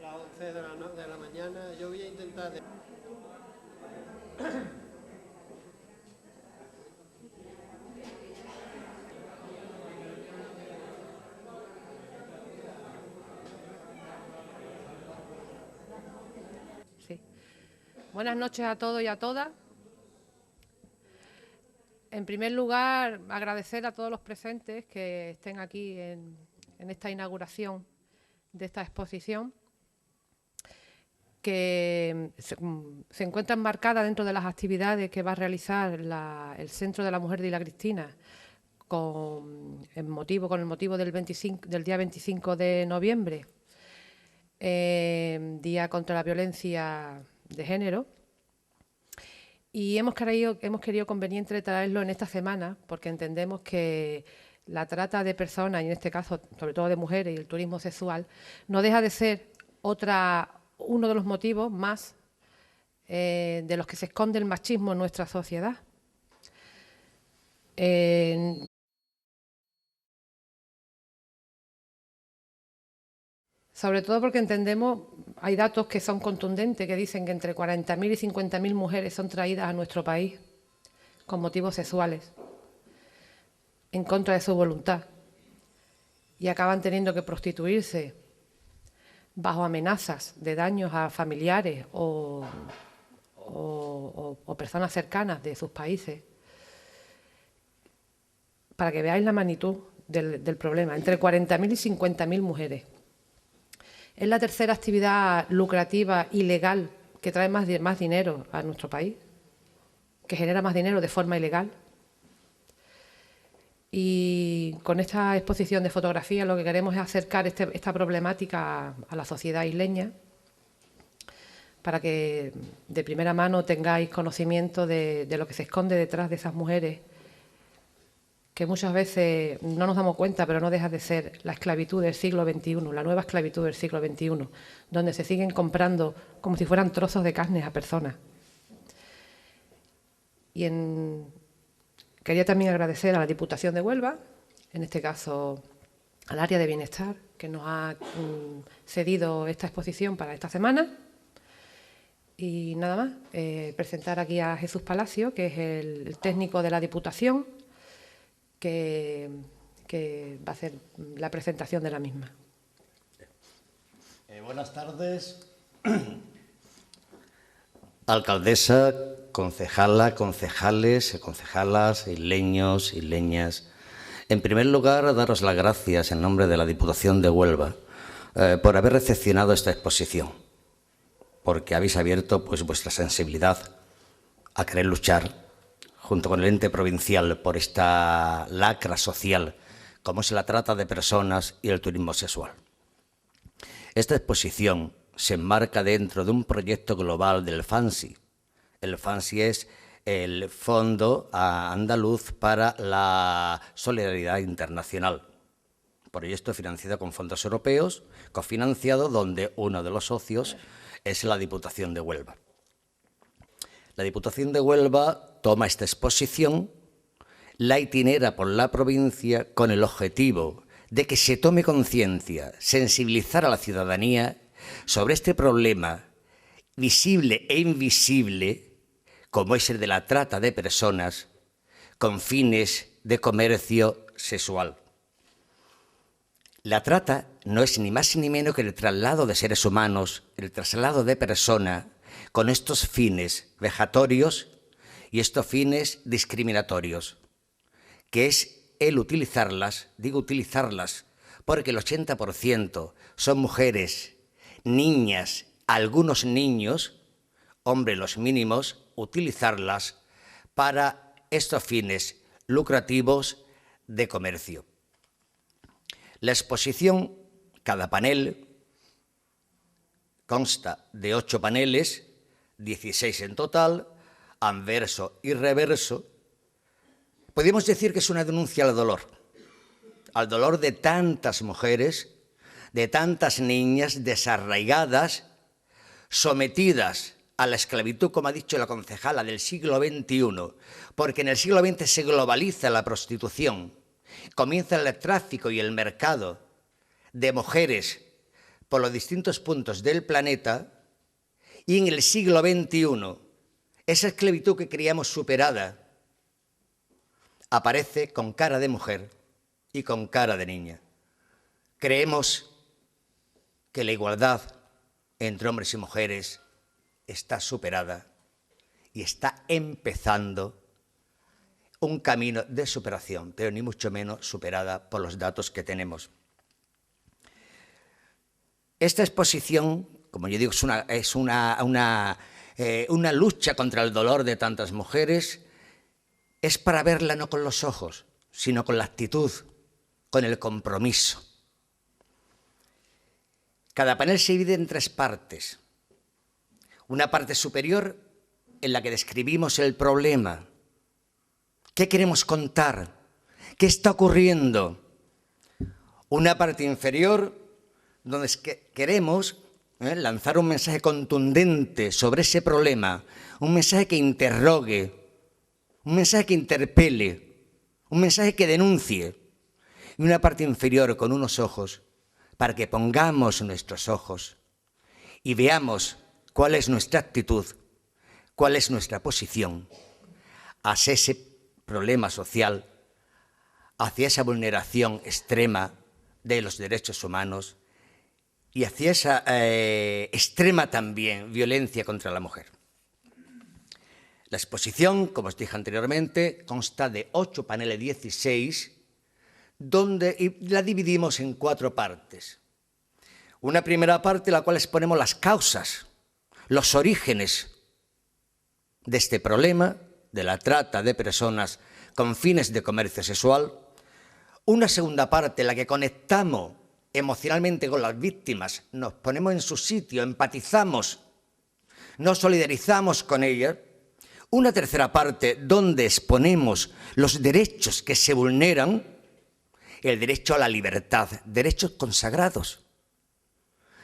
Las 11 de la mañana, yo voy a intentar... Sí. Buenas noches a todos y a todas. En primer lugar, agradecer a todos los presentes que estén aquí en esta inauguración de esta exposición, que se encuentra enmarcada dentro de las actividades que va a realizar el Centro de la Mujer de Isla Cristina con el motivo del día 25 de noviembre, Día contra la Violencia de Género. Y hemos querido conveniente traerlo en esta semana porque entendemos que la trata de personas, y en este caso sobre todo de mujeres, y el turismo sexual, no deja de ser uno de los motivos más de los que se esconde el machismo en nuestra sociedad. Sobre todo porque entendemos, hay datos que son contundentes, que dicen que entre 40.000 y 50.000 mujeres son traídas a nuestro país con motivos sexuales, en contra de su voluntad, y acaban teniendo que prostituirse bajo amenazas de daños a familiares o personas cercanas de sus países, para que veáis la magnitud del problema, entre 40.000 y 50.000 mujeres. Es la tercera actividad lucrativa y legal que trae más dinero a nuestro país, que genera más dinero de forma ilegal. Y con esta exposición de fotografía lo que queremos es acercar esta problemática a la sociedad isleña, para que de primera mano tengáis conocimiento de lo que se esconde detrás de esas mujeres, que muchas veces no nos damos cuenta, pero no deja de ser la esclavitud del siglo XXI, la nueva esclavitud del siglo XXI, donde se siguen comprando como si fueran trozos de carne a personas. Quería también agradecer a la Diputación de Huelva, en este caso al área de bienestar, que nos ha cedido esta exposición para esta semana. Y nada más, presentar aquí a Jesús Palacio, que es el técnico de la Diputación, que va a hacer la presentación de la misma. Buenas tardes, alcaldesa, concejala, concejales, concejalas, isleños, isleñas. En primer lugar, daros las gracias en nombre de la Diputación de Huelva por haber recepcionado esta exposición, porque habéis abierto pues vuestra sensibilidad a querer luchar junto con el ente provincial por esta lacra social, como es la trata de personas y el turismo sexual. Esta exposición se enmarca dentro de un proyecto global del FANSI. El FANSI es el Fondo Andaluz para la Solidaridad Internacional. Proyecto financiado con fondos europeos, cofinanciado, donde uno de los socios es la Diputación de Huelva. La Diputación de Huelva toma esta exposición, la itinera por la provincia con el objetivo de que se tome conciencia, sensibilizar a la ciudadanía sobre este problema visible e invisible, como es el de la trata de personas con fines de comercio sexual. La trata no es ni más ni menos que el traslado de seres humanos, el traslado de personas con estos fines vejatorios y estos fines discriminatorios, que es el utilizarlas, digo utilizarlas, porque el 80% son mujeres, niñas, algunos niños, hombres los mínimos, utilizarlas para estos fines lucrativos de comercio. La exposición, cada panel, consta de 8 paneles, 16 en total, anverso y reverso. Podríamos decir que es una denuncia al dolor de tantas mujeres, de tantas niñas desarraigadas, sometidas a la esclavitud, como ha dicho la concejala, del siglo XXI, porque en el siglo XX se globaliza la prostitución, comienza el tráfico y el mercado de mujeres por los distintos puntos del planeta, y en el siglo XXI esa esclavitud que creíamos superada aparece con cara de mujer y con cara de niña. Creemos que la igualdad entre hombres y mujeres está superada y está empezando un camino de superación, pero ni mucho menos superada por los datos que tenemos. Esta exposición, como yo digo, es una lucha contra el dolor de tantas mujeres. Es para verla no con los ojos, sino con la actitud, con el compromiso. Cada panel se divide en 3 partes. Una parte superior en la que describimos el problema. ¿Qué queremos contar? ¿Qué está ocurriendo? Una parte inferior donde queremos lanzar un mensaje contundente sobre ese problema, un mensaje que interrogue, un mensaje que interpele, un mensaje que denuncie. Y una parte inferior con unos ojos para que pongamos nuestros ojos y veamos cuál es nuestra actitud, cuál es nuestra posición hacia ese problema social, hacia esa vulneración extrema de los derechos humanos y hacia esa extrema también violencia contra la mujer. La exposición, como os dije anteriormente, consta de 8 paneles, 16, donde la dividimos en 4 partes. Una primera parte en la cual exponemos las causas, los orígenes de este problema, de la trata de personas con fines de comercio sexual. Una segunda parte en la que conectamos emocionalmente con las víctimas, nos ponemos en su sitio, empatizamos, nos solidarizamos con ellas. Una tercera parte donde exponemos los derechos que se vulneran, el derecho a la libertad, derechos consagrados,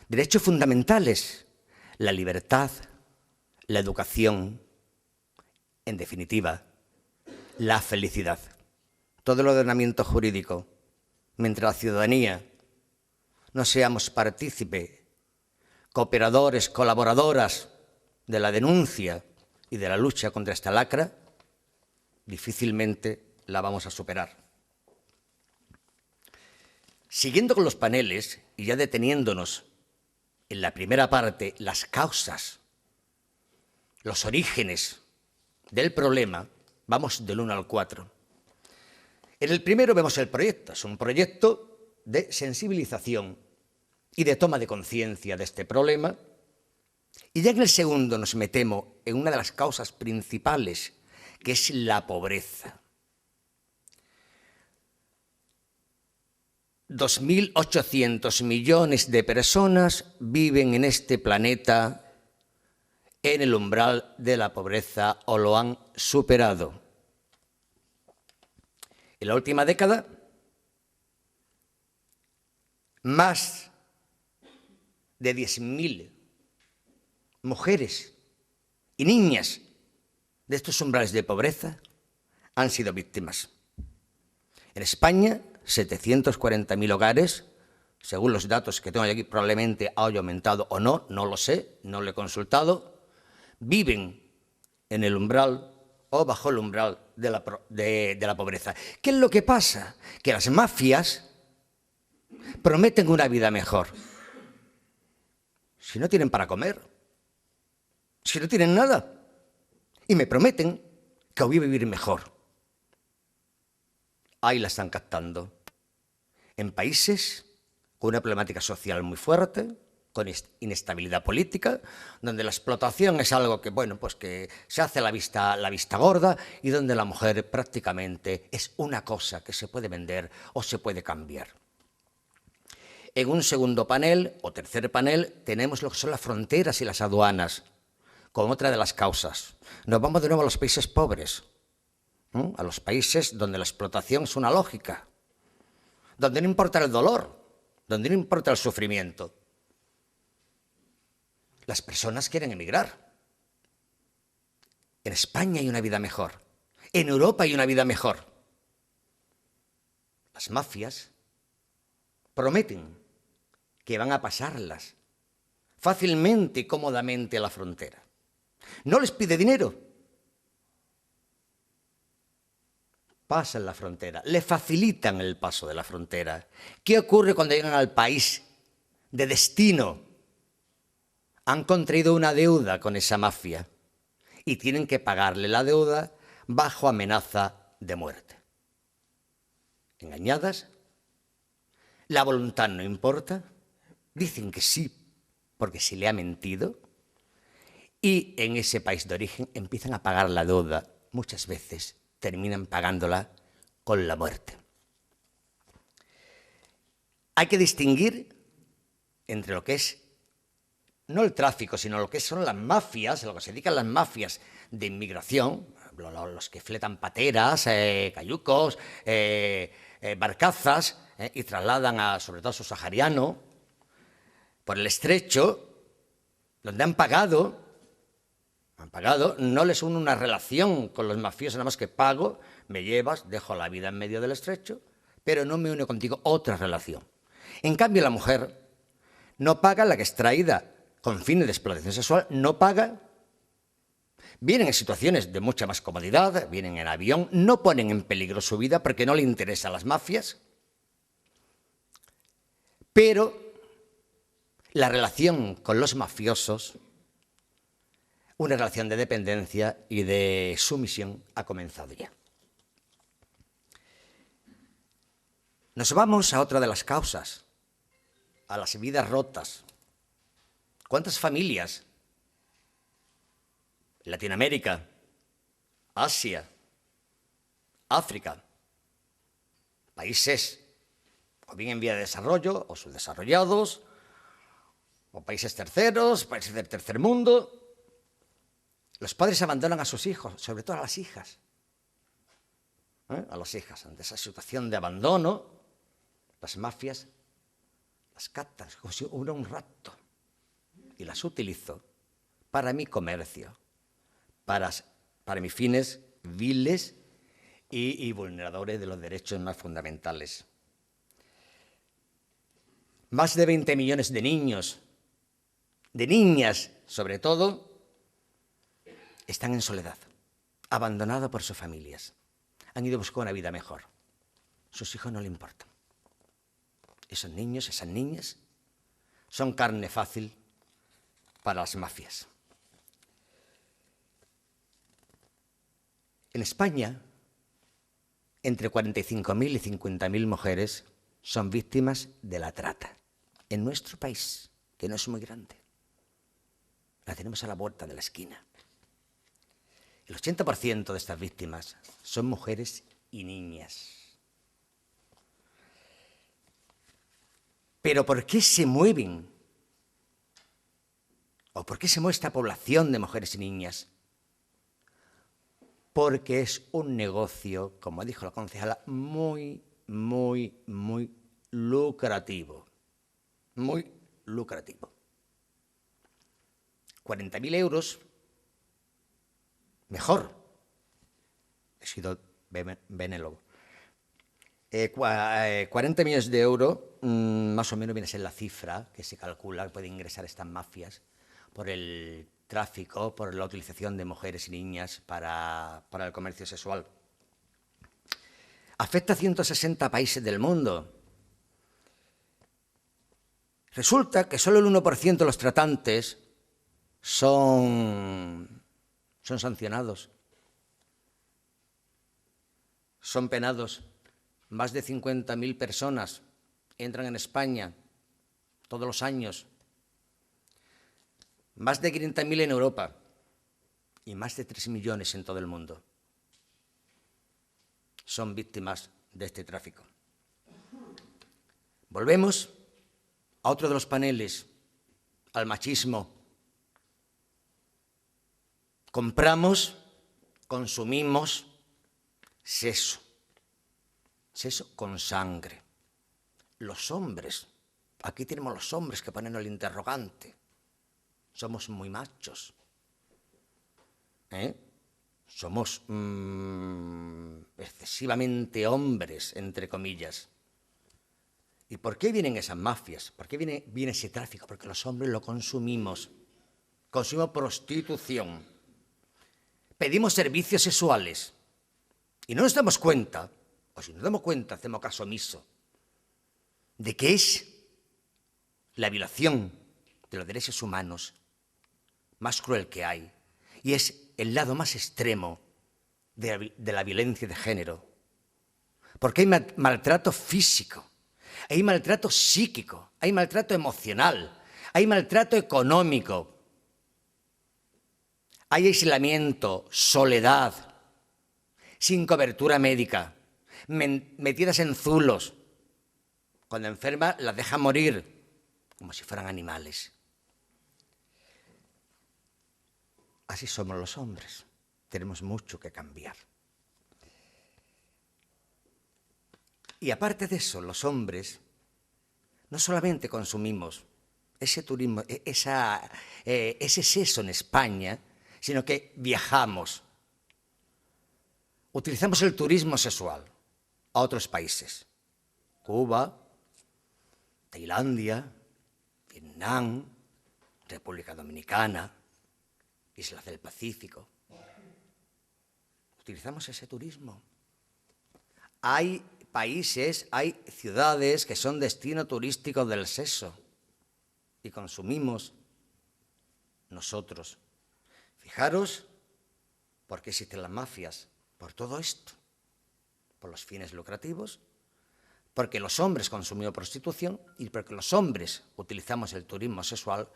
derechos fundamentales, la libertad, la educación, en definitiva, la felicidad. Todo el ordenamiento jurídico, mientras la ciudadanía no seamos partícipe, cooperadores, colaboradoras de la denuncia y de la lucha contra esta lacra, difícilmente la vamos a superar. Siguiendo con los paneles y ya deteniéndonos en la primera parte, las causas, los orígenes del problema, vamos del 1 al 4. En el primero vemos el proyecto, es un proyecto de sensibilización y de toma de conciencia de este problema. Y ya en el segundo nos metemos en una de las causas principales, que es la pobreza. 2.800 millones de personas viven en este planeta en el umbral de la pobreza o lo han superado. En la última década, más de 10.000 mujeres y niñas de estos umbrales de pobreza han sido víctimas. En España, 740.000 hogares, según los datos que tengo aquí, probablemente haya aumentado o no, no lo sé, no lo he consultado, viven en el umbral o bajo el umbral de la pobreza. ¿Qué es lo que pasa? Que las mafias prometen una vida mejor. Si no tienen para comer, si no tienen nada, y me prometen que voy a vivir mejor. Ahí la están captando. En países con una problemática social muy fuerte, con inestabilidad política, donde la explotación es algo que, bueno, pues que se hace la vista gorda y donde la mujer prácticamente es una cosa que se puede vender o se puede cambiar. En un segundo panel o tercer panel tenemos lo que son las fronteras y las aduanas, como otra de las causas. Nos vamos de nuevo a los países pobres, ¿no? A los países donde la explotación es una lógica, donde no importa el dolor, donde no importa el sufrimiento. Las personas quieren emigrar. En España hay una vida mejor, en Europa hay una vida mejor. Las mafias prometen que van a pasarlas fácilmente y cómodamente a la frontera. No les pide dinero. Pasan la frontera, le facilitan el paso de la frontera. ¿Qué ocurre cuando llegan al país de destino? Han contraído una deuda con esa mafia y tienen que pagarle la deuda bajo amenaza de muerte. Engañadas, la voluntad no importa, dicen que sí porque se le ha mentido y en ese país de origen empiezan a pagar la deuda. Muchas veces terminan pagándola con la muerte. Hay que distinguir entre lo que es no el tráfico, sino lo que son las mafias, a lo que se dedican las mafias de inmigración, los que fletan pateras, cayucos, barcazas, y trasladan a, sobre todo a subsahariano, por el estrecho, donde han pagado, no les une una relación con los mafiosos, nada más que pago, me llevas, dejo la vida en medio del estrecho, pero no me une contigo otra relación. En cambio, la mujer no paga, la que es traída con fines de explotación sexual, no paga. Vienen en situaciones de mucha más comodidad, vienen en avión, no ponen en peligro su vida porque no le interesan las mafias, pero la relación con los mafiosos, una relación de dependencia y de sumisión, ha comenzado ya. Nos vamos a otra de las causas, a las vidas rotas. ¿Cuántas familias? Latinoamérica, Asia, África, países o bien en vía de desarrollo o subdesarrollados, o países terceros, países del tercer mundo. Los padres abandonan a sus hijos, sobre todo a las hijas. A las hijas, ante esa situación de abandono, las mafias las captan como si hubiera un rapto y las utilizo para mi comercio, para mis fines viles y vulneradores de los derechos más fundamentales. Más de 20 millones de niños, de niñas sobre todo, están en soledad, abandonados por sus familias. Han ido a buscar una vida mejor. Sus hijos no le importan. Esos niños, esas niñas, son carne fácil para las mafias. En España, entre 45.000 y 50.000 mujeres son víctimas de la trata. En nuestro país, que no es muy grande, la tenemos a la puerta de la esquina. El 80% de estas víctimas son mujeres y niñas. ¿Pero por qué se mueven? ¿O por qué se mueve esta población de mujeres y niñas? Porque es un negocio, como dijo la concejala, muy, muy, muy lucrativo. Muy lucrativo. 40.000 euros, mejor. He sido benévolo. 40 millones de euros, más o menos viene a ser la cifra que se calcula que pueden ingresar estas mafias por el tráfico, por la utilización de mujeres y niñas para el comercio sexual. Afecta a 160 países del mundo. Resulta que solo el 1% de los tratantes son sancionados, son penados. Más de 50.000 personas entran en España todos los años, más de 500.000 en Europa y más de 3 millones en todo el mundo son víctimas de este tráfico. Volvemos a otro de los paneles, al machismo. Compramos, consumimos sexo, sexo con sangre. Los hombres, aquí tenemos los hombres que ponen el interrogante. Somos muy machos. Somos excesivamente hombres, entre comillas. ¿Y por qué vienen esas mafias? ¿Por qué viene ese tráfico? Porque los hombres lo consumimos. Consumimos prostitución. Pedimos servicios sexuales. Y no nos damos cuenta, o si nos damos cuenta, hacemos caso omiso, de que es la violación de los derechos humanos más cruel que hay. Y es el lado más extremo de la violencia de género. Porque hay maltrato físico, hay maltrato psíquico, hay maltrato emocional, hay maltrato económico, hay aislamiento, soledad, sin cobertura médica, metidas en zulos. Cuando enferman las dejan morir como si fueran animales. Así somos los hombres. Tenemos mucho que cambiar. Y aparte de eso, los hombres no solamente consumimos ese turismo, ese sexo en España, sino que viajamos. Utilizamos el turismo sexual a otros países. Cuba, Tailandia, Vietnam, República Dominicana, Islas del Pacífico. Utilizamos ese turismo. Hay países, hay ciudades que son destino turístico del sexo y consumimos nosotros. Fijaros por qué existen las mafias, por todo esto, por los fines lucrativos, porque los hombres consumimos prostitución y porque los hombres utilizamos el turismo sexual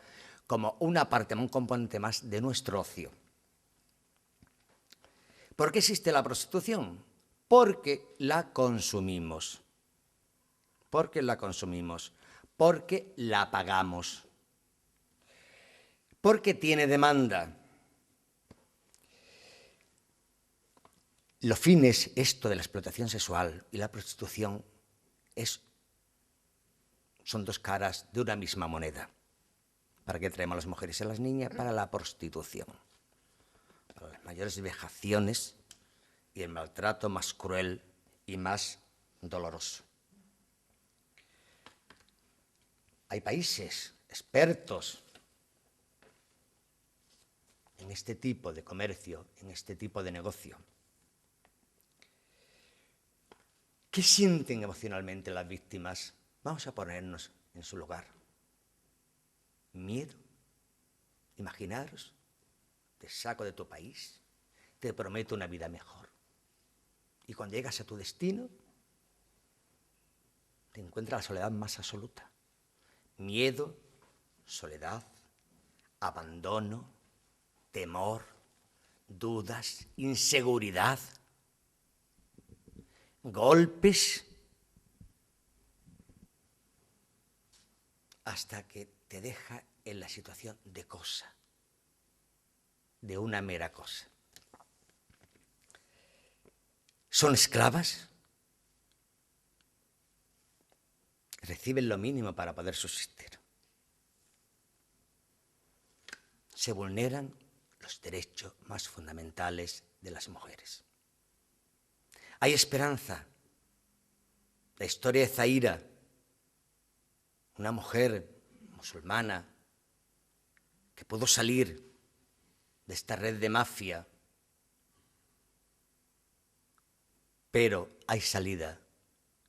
como una parte, un componente más de nuestro ocio. ¿Por qué existe la prostitución? Porque la consumimos. Porque la consumimos. Porque la pagamos. Porque tiene demanda. Los fines, esto de la explotación sexual y la prostitución, son dos caras de una misma moneda. ¿Para qué traemos a las mujeres y a las niñas? Para la prostitución. Para las mayores vejaciones y el maltrato más cruel y más doloroso. Hay países expertos en este tipo de comercio, en este tipo de negocio. ¿Qué sienten emocionalmente las víctimas? Vamos a ponernos en su lugar. Miedo. Imaginaros, te saco de tu país, te prometo una vida mejor. Y cuando llegas a tu destino, te encuentras la soledad más absoluta. Miedo, soledad, abandono, temor, dudas, inseguridad, golpes, hasta que te deja en la situación de cosa, de una mera cosa. ¿Son esclavas? Reciben lo mínimo para poder subsistir. Se vulneran los derechos más fundamentales de las mujeres. Hay esperanza. La historia de Zaira, una mujer musulmana que pudo salir de esta red de mafia, pero hay salida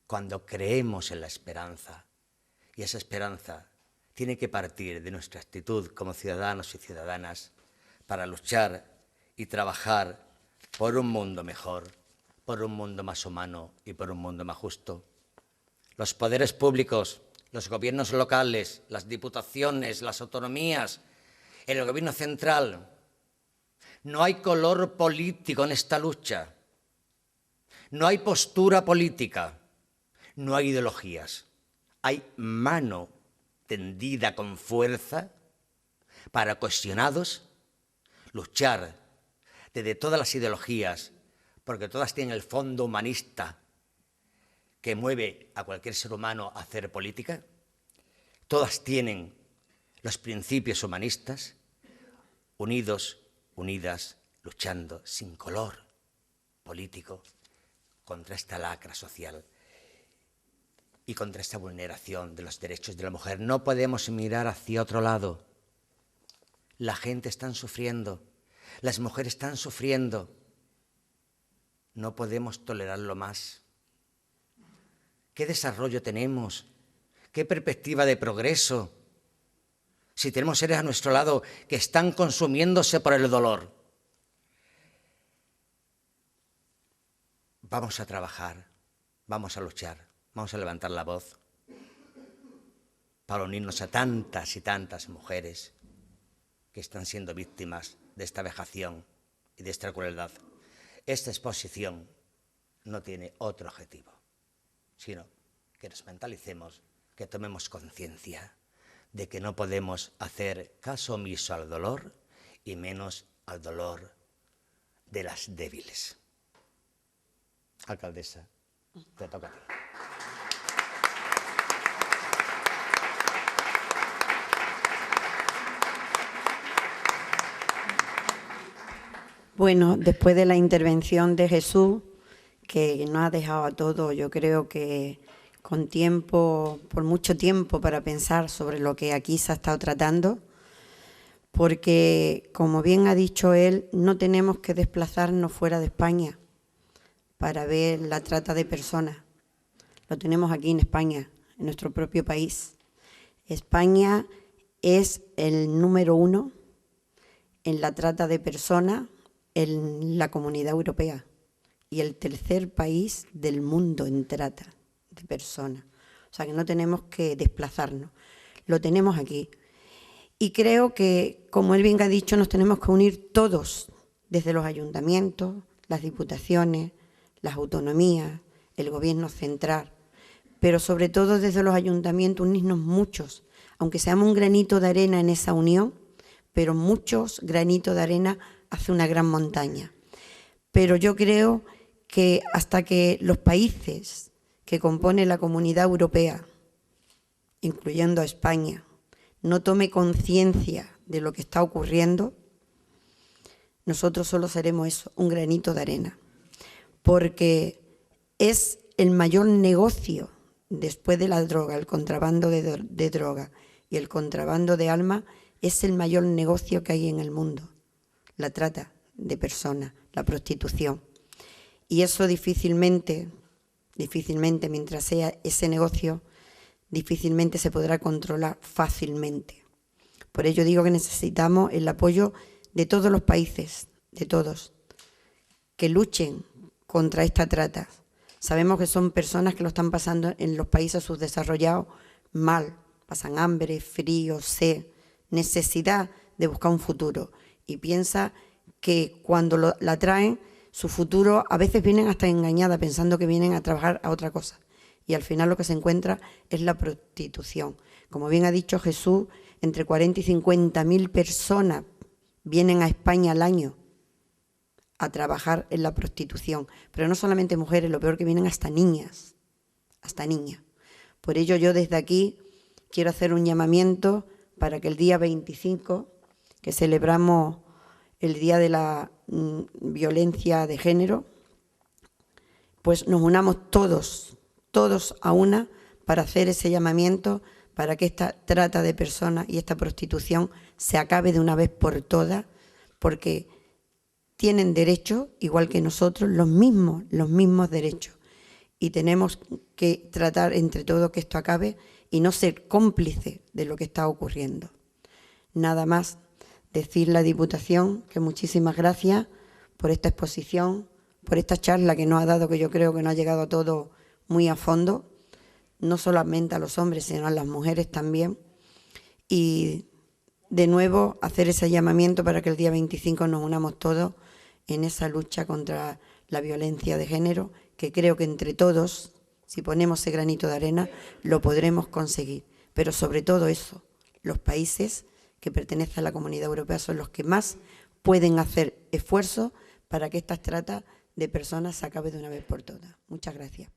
cuando creemos en la esperanza, y esa esperanza tiene que partir de nuestra actitud como ciudadanos y ciudadanas para luchar y trabajar por un mundo mejor, por un mundo más humano y por un mundo más justo. Los poderes públicos, los gobiernos locales, las diputaciones, las autonomías, el gobierno central. No hay color político en esta lucha. No hay postura política. No hay ideologías. Hay mano tendida con fuerza para cuestionados luchar desde todas las ideologías, porque todas tienen el fondo humanista que mueve a cualquier ser humano a hacer política, todas tienen los principios humanistas, unidos, unidas, luchando sin color político contra esta lacra social y contra esta vulneración de los derechos de la mujer. No podemos mirar hacia otro lado. La gente está sufriendo, las mujeres están sufriendo. No podemos tolerarlo más. ¿Qué desarrollo tenemos? ¿Qué perspectiva de progreso? Si tenemos seres a nuestro lado que están consumiéndose por el dolor. Vamos a trabajar, vamos a luchar, vamos a levantar la voz para unirnos a tantas y tantas mujeres que están siendo víctimas de esta vejación y de esta crueldad. Esta exposición no tiene otro objetivo, sino que nos mentalicemos, que tomemos conciencia de que no podemos hacer caso omiso al dolor y menos al dolor de las débiles. Alcaldesa, te toca a ti. Bueno, después de la intervención de Jesús, que nos ha dejado a todos, yo creo que con tiempo, por mucho tiempo para pensar sobre lo que aquí se ha estado tratando, porque, como bien ha dicho él, no tenemos que desplazarnos fuera de España para ver la trata de personas. Lo tenemos aquí en España, en nuestro propio país. España es el número 1 en la trata de personas en la Comunidad Europea y el tercer país del mundo en trata de personas. O sea que no tenemos que desplazarnos, lo tenemos aquí. Y creo que, como él bien ha dicho, nos tenemos que unir todos, desde los ayuntamientos, las diputaciones, las autonomías, el gobierno central, pero sobre todo desde los ayuntamientos unirnos muchos, aunque seamos un granito de arena en esa unión, pero muchos granitos de arena hace una gran montaña. Pero yo creo que hasta que los países que componen la Comunidad Europea, incluyendo a España, no tome conciencia de lo que está ocurriendo, nosotros solo seremos eso, un granito de arena. Porque es el mayor negocio después de la droga, el contrabando de droga y el contrabando de alma, es el mayor negocio que hay en el mundo, la trata de personas, la prostitución. Y eso difícilmente, mientras sea ese negocio, difícilmente se podrá controlar fácilmente. Por ello digo que necesitamos el apoyo de todos los países, de todos, que luchen contra esta trata. Sabemos que son personas que lo están pasando en los países subdesarrollados mal, pasan hambre, frío, sed, necesidad de buscar un futuro. Y piensa que cuando la traen, su futuro a veces vienen hasta engañadas, pensando que vienen a trabajar a otra cosa. Y al final lo que se encuentra es la prostitución. Como bien ha dicho Jesús, entre 40 y 50.000 personas vienen a España al año a trabajar en la prostitución. Pero no solamente mujeres, lo peor que vienen hasta niñas. Hasta niñas. Por ello yo desde aquí quiero hacer un llamamiento para que el día 25, que celebramos el Día de la Violencia de Género, pues nos unamos todos a una para hacer ese llamamiento para que esta trata de personas y esta prostitución se acabe de una vez por todas, porque tienen derecho, igual que nosotros, los mismos derechos. Y tenemos que tratar entre todos que esto acabe y no ser cómplices de lo que está ocurriendo. Nada más, decir a la Diputación que muchísimas gracias por esta exposición, por esta charla que nos ha dado, que yo creo que nos ha llegado a todos muy a fondo, no solamente a los hombres, sino a las mujeres también. Y de nuevo hacer ese llamamiento para que el día 25 nos unamos todos en esa lucha contra la violencia de género, que creo que entre todos, si ponemos ese granito de arena, lo podremos conseguir. pero sobre todo eso, los países que pertenecen a la Comunidad Europea son los que más pueden hacer esfuerzos para que esta trata de personas se acabe de una vez por todas. Muchas gracias.